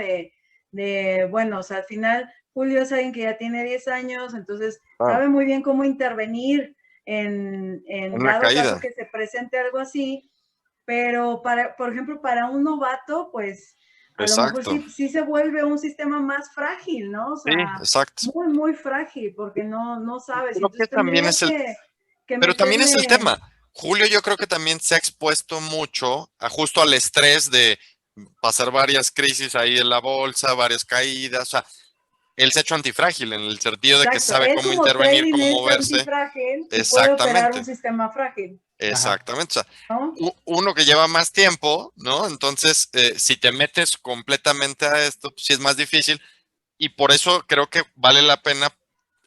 S1: Bueno, o sea, al final Julio es alguien que ya tiene 10 años, entonces sabe muy bien cómo intervenir en
S2: Una
S1: dado caso
S2: caída.
S1: que se presente algo así, pero por ejemplo, para un novato, pues a lo mejor
S2: Exacto.
S1: sí se vuelve un sistema más frágil, ¿no? O
S2: Sí,
S1: sea,
S2: exacto.
S1: muy, muy frágil, porque no sabes. Y
S2: Creo que
S1: entonces
S2: también
S1: tendrías
S2: es el,
S1: que
S2: pero también es el
S1: meterle.
S2: tema. Julio yo creo que también se ha expuesto mucho justo al estrés de pasar varias crisis ahí en la bolsa, varias caídas. O sea, él se ha hecho antifrágil en el sentido de que
S1: Exacto,
S2: sabe
S1: él
S2: cómo
S1: como
S2: intervenir,
S1: trading
S2: cómo
S1: es
S2: moverse.
S1: antifrágil y puede operar un
S2: Exactamente,
S1: sistema frágil,
S3: Ajá.
S2: exactamente. O sea,
S1: ¿no?
S2: uno que lleva más tiempo, ¿no? Entonces, si te metes completamente a esto, pues sí es más difícil. Y por eso creo que vale la pena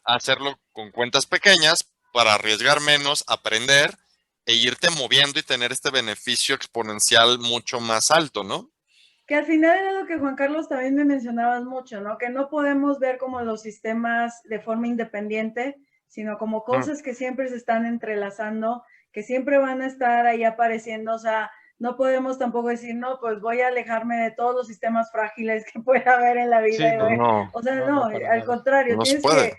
S2: hacerlo con cuentas pequeñas para arriesgar menos, aprender e irte moviendo y tener este beneficio exponencial mucho más alto, ¿no?
S1: Que al final era lo que Juan Carlos también me mencionabas mucho, ¿no? Que no podemos ver como los sistemas de forma independiente, sino como cosas que siempre se están entrelazando, que siempre van a estar ahí apareciendo. O sea, no podemos tampoco decir, no, pues voy a alejarme de todos los sistemas frágiles que pueda haber en la vida.
S3: Sí, no,
S2: No,
S1: O sea,
S3: no,
S1: no,
S3: para
S1: al
S3: nada.
S1: contrario,
S2: no se
S1: tienes
S2: puede.
S1: que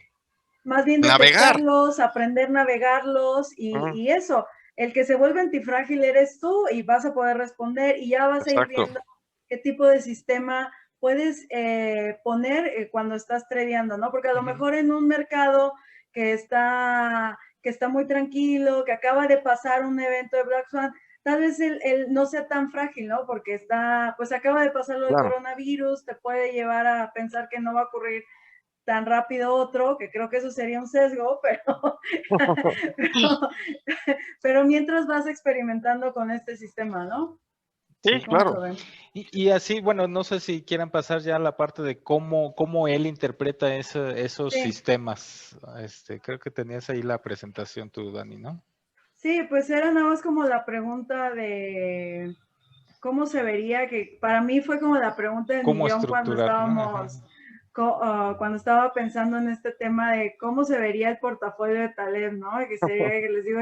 S1: más bien
S2: Navegar.
S1: detectarlos, aprender a navegarlos y eso. El que se vuelve antifrágil eres tú y vas a poder responder y ya vas a ir
S2: Exacto.
S1: viendo qué tipo de sistema puedes poner cuando estás tradeando, ¿no? Porque a lo mejor en un mercado que está muy tranquilo, que acaba de pasar un evento de Black Swan, tal vez el no sea tan frágil, ¿no? Porque pues acaba de pasar lo del
S2: Claro.
S1: coronavirus, te puede llevar a pensar que no va a ocurrir tan rápido otro, que creo que eso sería un sesgo, pero mientras vas experimentando con este sistema, ¿no?
S2: Sí,
S3: Sí.
S1: ¿Cómo
S2: claro.
S1: lo ven?
S3: Y así, bueno, no sé si quieran pasar ya a la parte de cómo él interpreta esos
S1: Sí.
S3: sistemas. Creo que tenías ahí la presentación tú, Dani, ¿no?
S1: Sí, pues era nada más como la pregunta de cómo se vería, que para mí fue como la pregunta del
S3: Cómo
S1: millón
S3: estructurar, ¿no? Ajá.
S1: cuando estaba pensando en este tema de cómo se vería el portafolio de Taleb, ¿no? Que sería, que les digo,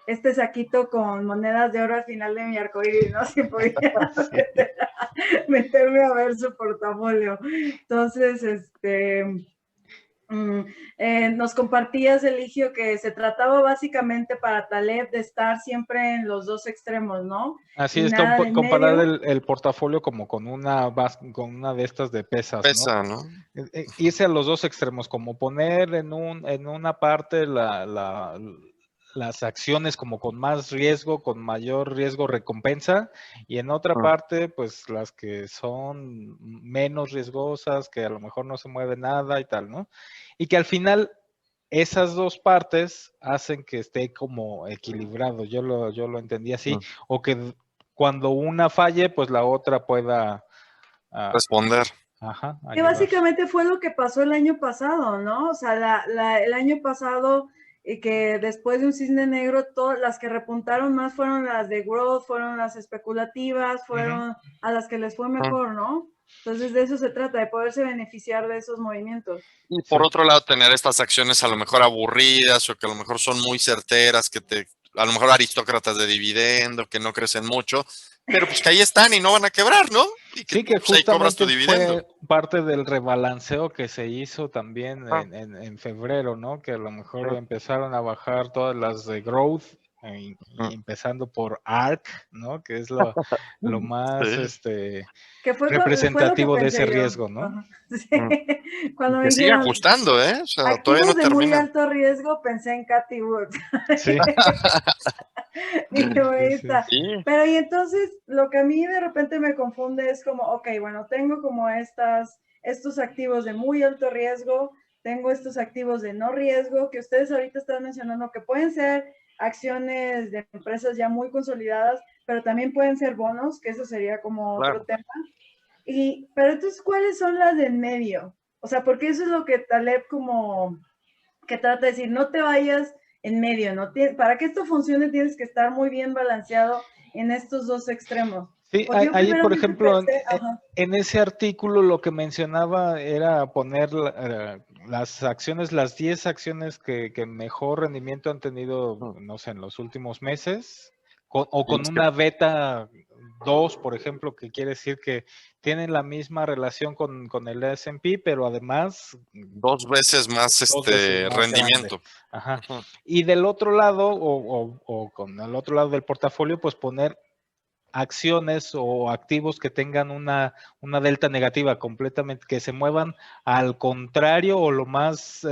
S1: este saquito con monedas de oro al final de mi arcoíris, ¿no? Si podía
S3: Sí.
S1: meterme a ver su portafolio. Entonces, nos compartías, Eligio, que se trataba básicamente para Taleb de estar siempre en los dos extremos, ¿no?
S3: Así
S1: Y
S3: es,
S1: nada de en
S3: comparar
S1: medio.
S3: el portafolio como con una de estas de pesas, ¿no?
S2: Pesa, ¿no?
S3: Irse a los dos extremos, como poner en una parte las acciones como con más riesgo, con mayor riesgo recompensa, y en otra parte, pues las que son menos riesgosas, que a lo mejor no se mueve nada y tal, ¿no? Y que al final esas dos partes hacen que esté como equilibrado. Yo lo entendí así, o que cuando una falle, pues la otra pueda
S2: Responder.
S1: Que
S3: ayudar.
S1: básicamente fue lo que pasó el año pasado, ¿no? O sea, el año pasado, que después de un cisne negro, todas las que repuntaron más fueron las de growth, fueron las especulativas, fueron a las que les fue mejor, ¿no? Entonces, de eso se trata, de poderse beneficiar de esos movimientos.
S2: Y por otro lado, tener estas acciones a lo mejor aburridas o que a lo mejor son muy certeras, a lo mejor aristócratas de dividendo, que no crecen mucho, pero pues que ahí están y no van a quebrar, ¿no? Y
S3: Sí, que
S2: pues, ahí cobras tu
S3: justamente
S2: dividendo.
S3: fue parte del rebalanceo que se hizo también
S2: Ah.
S3: en febrero, ¿no? Que a lo mejor empezaron a bajar todas las de growth, y empezando por ARK, ¿no? Que es lo más
S2: Sí.
S1: Que fue lo que
S3: representativo de ese
S1: pensé yo.
S3: riesgo, ¿no?
S1: Ajá. Sí. Cuando me
S2: Que sigue
S1: dijeron
S2: ajustando, ¿eh? O sea, todavía
S1: activos
S2: no
S1: de muy
S2: termina.
S1: alto riesgo, pensé en Cathie Wood.
S3: Sí.
S1: Dije, ahí
S3: Sí,
S1: está.
S2: Sí.
S1: Pero y entonces lo que a mí de repente me confunde es como, ok, bueno, tengo como estos activos de muy alto riesgo, tengo estos activos de no riesgo, que ustedes ahorita están mencionando que pueden ser acciones de empresas ya muy consolidadas, pero también pueden ser bonos, que eso sería como
S2: Claro.
S1: otro tema. Pero entonces, ¿cuáles son las del medio? O sea, porque eso es lo que Taleb como que trata de decir, no te vayas en medio, ¿no? Para que esto funcione tienes que estar muy bien balanceado en estos dos extremos.
S3: Sí,
S1: Porque yo
S3: ahí, por
S1: primeramente
S3: ejemplo,
S1: pensé,
S3: en ese artículo lo que mencionaba era poner las acciones, las 10 acciones que mejor rendimiento han tenido, no sé, en los últimos meses, o con una beta 2, por ejemplo, que quiere decir que tienen la misma relación con el S&P, pero además
S2: 2 veces más
S3: 2 veces más
S2: rendimiento.
S3: grande. Ajá.
S2: Ujú.
S3: Y del otro lado, o con el otro lado del portafolio, pues poner acciones o activos que tengan una delta negativa completamente, que se muevan al contrario o lo más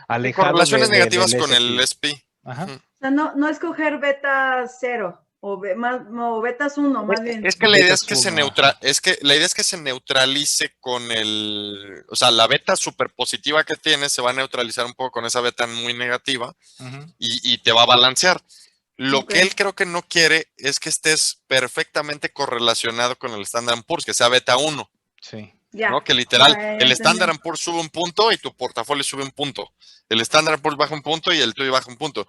S3: alejado
S2: Correlaciones
S3: del
S2: negativas con el
S3: S&P.
S2: SP.
S3: Ajá.
S2: Ujú.
S1: o sea, no escoger beta 0 o betas 1 más bien.
S2: Es que la idea es
S3: Betas
S2: que
S3: uno, ajá.
S2: la idea es que se neutralice con o sea, la beta super positiva que tienes se va a neutralizar un poco con esa beta muy negativa
S3: Ujú.
S2: y te va a balancear. Lo que
S1: Ok.
S2: él creo que no quiere es que estés perfectamente correlacionado con el Standard Poor's, que sea beta 1,
S3: Sí.
S2: ¿no?
S1: Ya,
S2: Que literal,
S1: ya
S2: el
S1: entendí.
S2: Standard Poor's sube un punto y tu portafolio sube un punto. El Standard Poor's baja un punto y el tuyo baja un punto.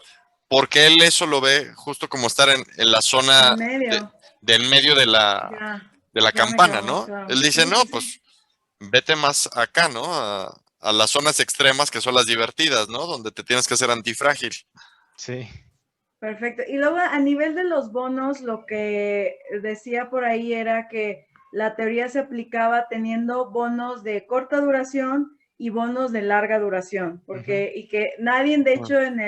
S2: Porque él eso lo ve justo como estar en la
S1: En
S2: zona
S1: medio.
S2: del medio de la
S1: Ya me quedó
S2: campana,
S1: más
S2: ¿no?
S1: claro.
S2: Él dice,
S1: Sí,
S2: no,
S1: sí, sí.
S2: pues vete más acá, ¿no? A las zonas extremas que son las divertidas, ¿no? Donde te tienes que hacer antifrágil.
S3: Sí.
S1: Perfecto. Y luego a nivel de los bonos, lo que decía por ahí era que la teoría se aplicaba teniendo bonos de corta duración y bonos de larga duración, porque y que nadie, de hecho, en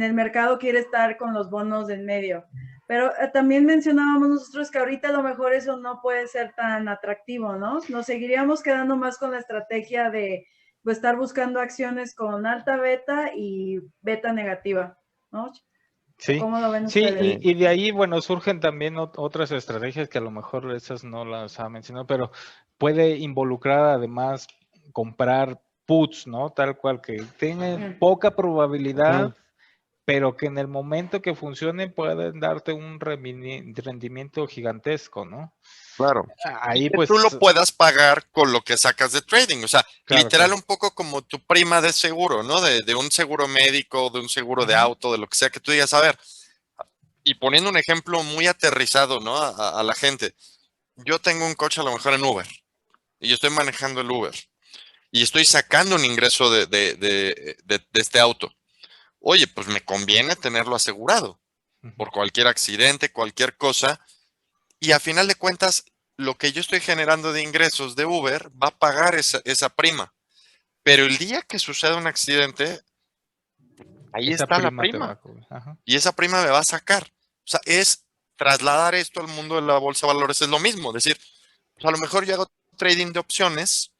S1: el mercado quiere estar con los bonos del medio. Pero también mencionábamos nosotros que ahorita a lo mejor eso no puede ser tan atractivo, ¿no? Nos seguiríamos quedando más con la estrategia de pues, estar buscando acciones con alta beta y beta negativa, ¿no?
S3: Sí,
S1: ¿Cómo lo ven
S3: sí,
S1: ustedes?
S3: y de ahí, bueno, surgen también otras estrategias que a lo mejor esas no las ha mencionado, pero puede involucrar además comprar puts, ¿no? Tal cual, que tienen poca probabilidad, pero que en el momento que funcionen pueden darte un rendimiento gigantesco, ¿no?
S2: Claro. Y
S3: Ahí
S2: que tú lo
S3: pues,
S2: puedas pagar con lo que sacas de trading. O sea,
S3: claro,
S2: literal
S3: claro.
S2: un poco como tu prima de seguro, ¿no? De un seguro médico, de un seguro de auto, de lo que sea que tú digas, a ver, y poniendo un ejemplo muy aterrizado, ¿no? A la gente. Yo tengo un coche a lo mejor en Uber y yo estoy manejando el Uber y estoy sacando un ingreso de este auto. Oye, pues me conviene tenerlo asegurado por cualquier accidente, cualquier cosa. Y a final de cuentas, lo que yo estoy generando de ingresos de Uber va a pagar esa prima. Pero el día que suceda un accidente, ahí
S3: Esa
S2: está la
S3: prima te va a
S2: prima.
S3: cubrir. Ajá.
S2: Y esa prima me va a sacar. O sea, es trasladar esto al mundo de la bolsa de valores. Es lo mismo. Es decir, pues a lo mejor yo hago trading de opciones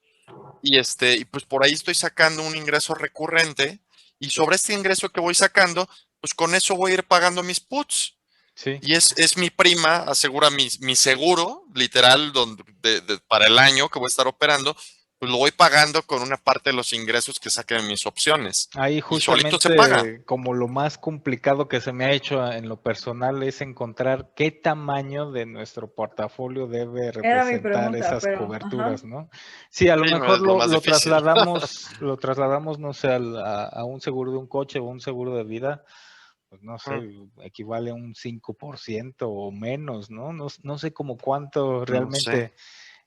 S2: y pues por ahí estoy sacando un ingreso recurrente. Y sobre este ingreso que voy sacando, pues con eso voy a ir pagando mis puts.
S3: Sí.
S2: Y es mi prima, asegura mi seguro, literal, para el año que voy a estar operando, pues lo voy pagando con una parte de los ingresos que saquen mis opciones.
S3: Ahí
S2: Y solito se paga.
S3: justamente como lo más complicado que se me ha hecho en lo personal es encontrar qué tamaño de nuestro portafolio debe
S1: Era mi
S3: representar
S1: pregunta,
S3: esas
S1: pero,
S3: coberturas,
S1: ajá.
S3: ¿no? Sí, a lo
S2: Sí, no
S3: mejor
S2: es lo más
S3: lo
S2: difícil.
S3: trasladamos, no sé, a un seguro de un coche o un seguro de vida, pues no sé, equivale a un 5% o menos, ¿no? No sé como cuánto realmente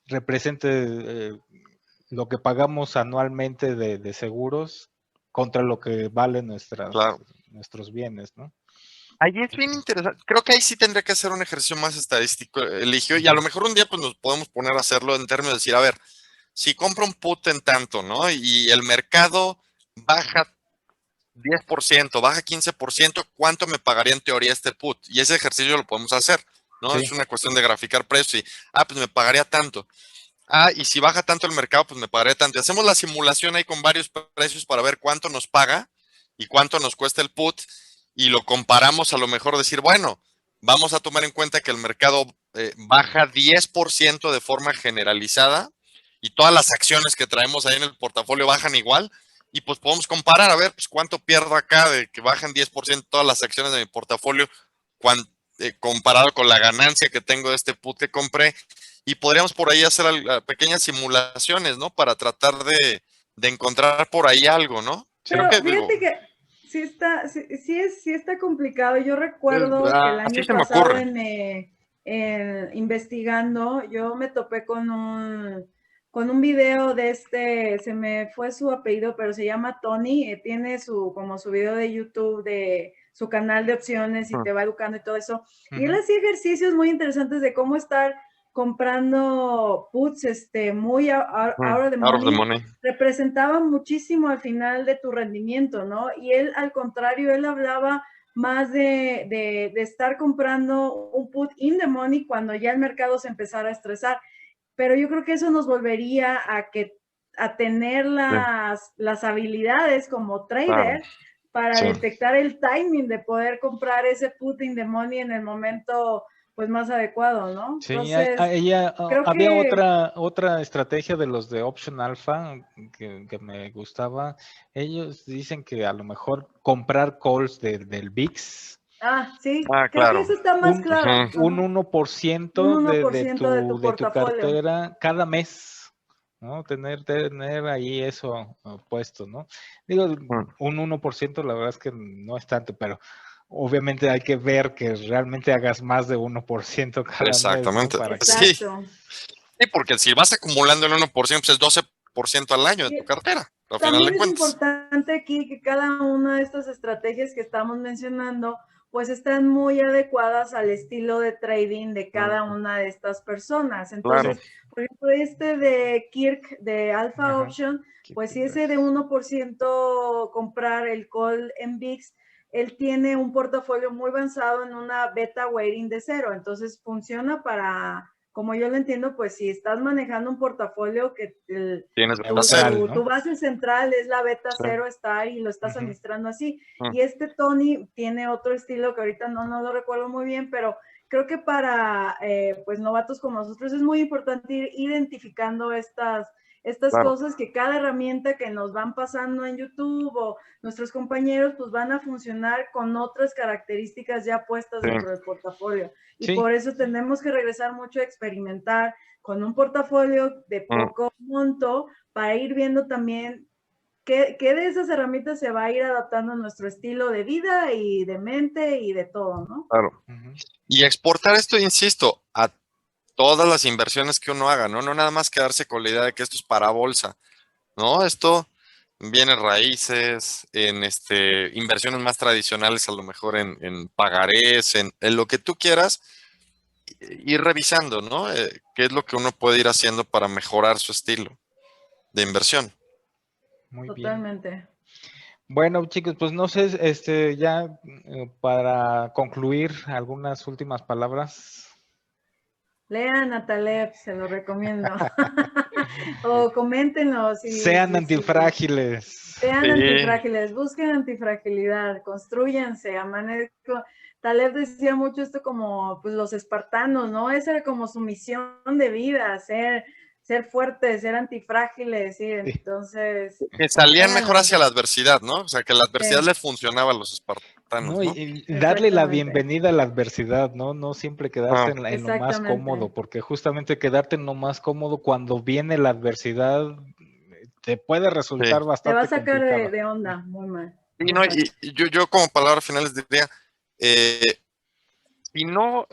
S3: represente lo que pagamos anualmente de seguros contra lo que valen nuestros bienes, ¿no?
S2: Ahí es bien interesante. Creo que ahí sí tendría que hacer un ejercicio más estadístico, Eligio, y a lo mejor un día pues nos podemos poner a hacerlo en términos de decir, a ver, si compro un put en tanto, ¿no? Y el mercado baja 10%, baja 15%, ¿cuánto me pagaría en teoría este put? Y ese ejercicio lo podemos hacer, ¿no?
S3: Sí.
S2: Es una cuestión de graficar precios y, pues me pagaría tanto. Y si baja tanto el mercado, pues me pagaría tanto. Y hacemos la simulación ahí con varios precios para ver cuánto nos paga y cuánto nos cuesta el put y lo comparamos a lo mejor decir, bueno, vamos a tomar en cuenta que el mercado baja 10% de forma generalizada y todas las acciones que traemos ahí en el portafolio bajan igual y pues podemos comparar a ver pues cuánto pierdo acá de que bajan 10% todas las acciones de mi portafolio comparado con la ganancia que tengo de este put que compré. Y podríamos por ahí hacer pequeñas simulaciones, ¿no? Para tratar de encontrar por ahí algo, ¿no?
S1: Pero fíjate que sí está complicado. Yo recuerdo que el año pasado investigando, yo me topé con un video de se me fue su apellido, pero se llama Tony, tiene como su video de YouTube de su canal de opciones y te va educando y todo eso. Y él hacía ejercicios muy interesantes de cómo estar comprando puts muy out of the money, representaba muchísimo al final de tu rendimiento, ¿no? Y él, al contrario, él hablaba más de estar comprando un put in the money cuando ya el mercado se empezara a estresar. Pero yo creo que eso nos volvería a tener las habilidades como trader para detectar el timing de poder comprar ese put in the money en el momento pues más adecuado, ¿no?
S3: Sí,
S1: entonces,
S3: había otra estrategia de los de Option Alpha que me gustaba. Ellos dicen que a lo mejor comprar calls del VIX.
S1: Sí, creo que eso está más claro.
S3: Un 1% de tu cartera cada mes, ¿no? Tener ahí eso puesto, ¿no? Digo, un 1% la verdad es que no es tanto, pero obviamente hay que ver que realmente hagas más de 1% cada mes.
S2: Exactamente.
S3: ¿No?
S2: Sí, porque si vas acumulando el 1%, pues es 12% al año de tu cartera.
S1: También es importante aquí que cada una de estas estrategias que estamos mencionando, pues están muy adecuadas al estilo de trading de cada una de estas personas. Entonces, por ejemplo, de Kirk, de Alpha Option, pues si ese de 1% comprar el call en VIX, él tiene un portafolio muy avanzado en una beta weighting de 0. Entonces, funciona para, como yo lo entiendo, pues si estás manejando un portafolio que tu base central es la beta 0 star y lo estás administrando así. Y Tony tiene otro estilo que ahorita no lo recuerdo muy bien, pero creo que para pues novatos como nosotros es muy importante ir identificando estas cosas que cada herramienta que nos van pasando en YouTube o nuestros compañeros pues van a funcionar con otras características ya puestas dentro del portafolio. Y por eso tenemos que regresar mucho a experimentar con un portafolio de poco monto para ir viendo también qué de esas herramientas se va a ir adaptando a nuestro estilo de vida y de mente y de todo, ¿no?
S2: Claro. Y exportar esto, insisto, a todas las inversiones que uno haga, ¿no? No nada más quedarse con la idea de que esto es para bolsa, ¿no? Esto bienes raíces, en inversiones más tradicionales, a lo mejor en pagarés, en lo que tú quieras, ir revisando, ¿no? ¿Qué es lo que uno puede ir haciendo para mejorar su estilo de inversión?
S3: Muy
S1: Totalmente.
S3: Bien. Bueno, chicos, pues no sé, ya para concluir, algunas últimas palabras.
S1: Lean a Taleb, se lo recomiendo. O coméntenos.
S3: Sean antifrágiles.
S1: Sean antifrágiles, busquen antifragilidad, construyanse, amanezco. Taleb decía mucho esto como pues los espartanos, ¿no? Esa era como su misión de vida, ser fuertes, ser antifrágiles, sí, entonces...
S2: Que salían mejor hacia la adversidad, ¿no? O sea, que la adversidad les funcionaba a los espartanos, ¿no?
S3: Y darle la bienvenida a la adversidad, ¿no? No siempre quedarse en lo más cómodo, porque justamente quedarte en lo más cómodo cuando viene la adversidad te puede resultar bastante complicado.
S1: Te va a sacar de onda, muy mal.
S2: Sí, no, y yo como palabras finales diría, si no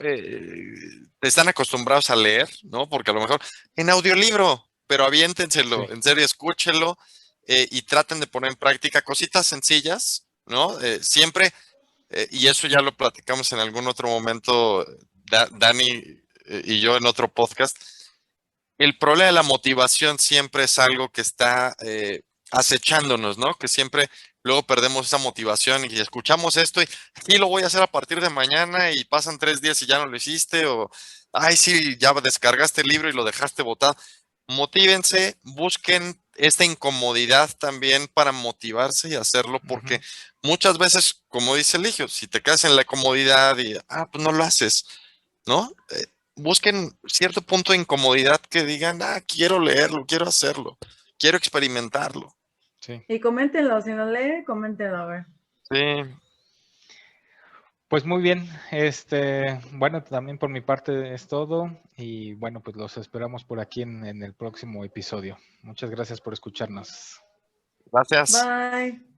S2: están acostumbrados a leer, ¿no? Porque a lo mejor en audiolibro, pero aviéntenselo,
S3: Sí.
S2: en serio, escúchenlo y traten de poner en práctica cositas sencillas, ¿no? Siempre, y eso ya lo platicamos en algún otro momento, Dani y yo en otro podcast. El problema de la motivación siempre es algo que está acechándonos, ¿no? Que siempre luego perdemos esa motivación y escuchamos esto y sí lo voy a hacer a partir de mañana y pasan 3 días y ya no lo hiciste o, ay, sí, ya descargaste el libro y lo dejaste botado. Motívense, busquen esta incomodidad también para motivarse y hacerlo porque muchas veces, como dice Eligio, si te quedas en la comodidad y, pues no lo haces, ¿no? Busquen cierto punto de incomodidad que digan, quiero leerlo, quiero hacerlo, quiero experimentarlo.
S3: Sí.
S1: Y coméntenlo, si no lee, coméntenlo, a ver.
S2: Sí.
S3: Pues muy bien, bueno, también por mi parte es todo y bueno, pues los esperamos por aquí en el próximo episodio. Muchas gracias por escucharnos.
S2: Gracias.
S1: Bye.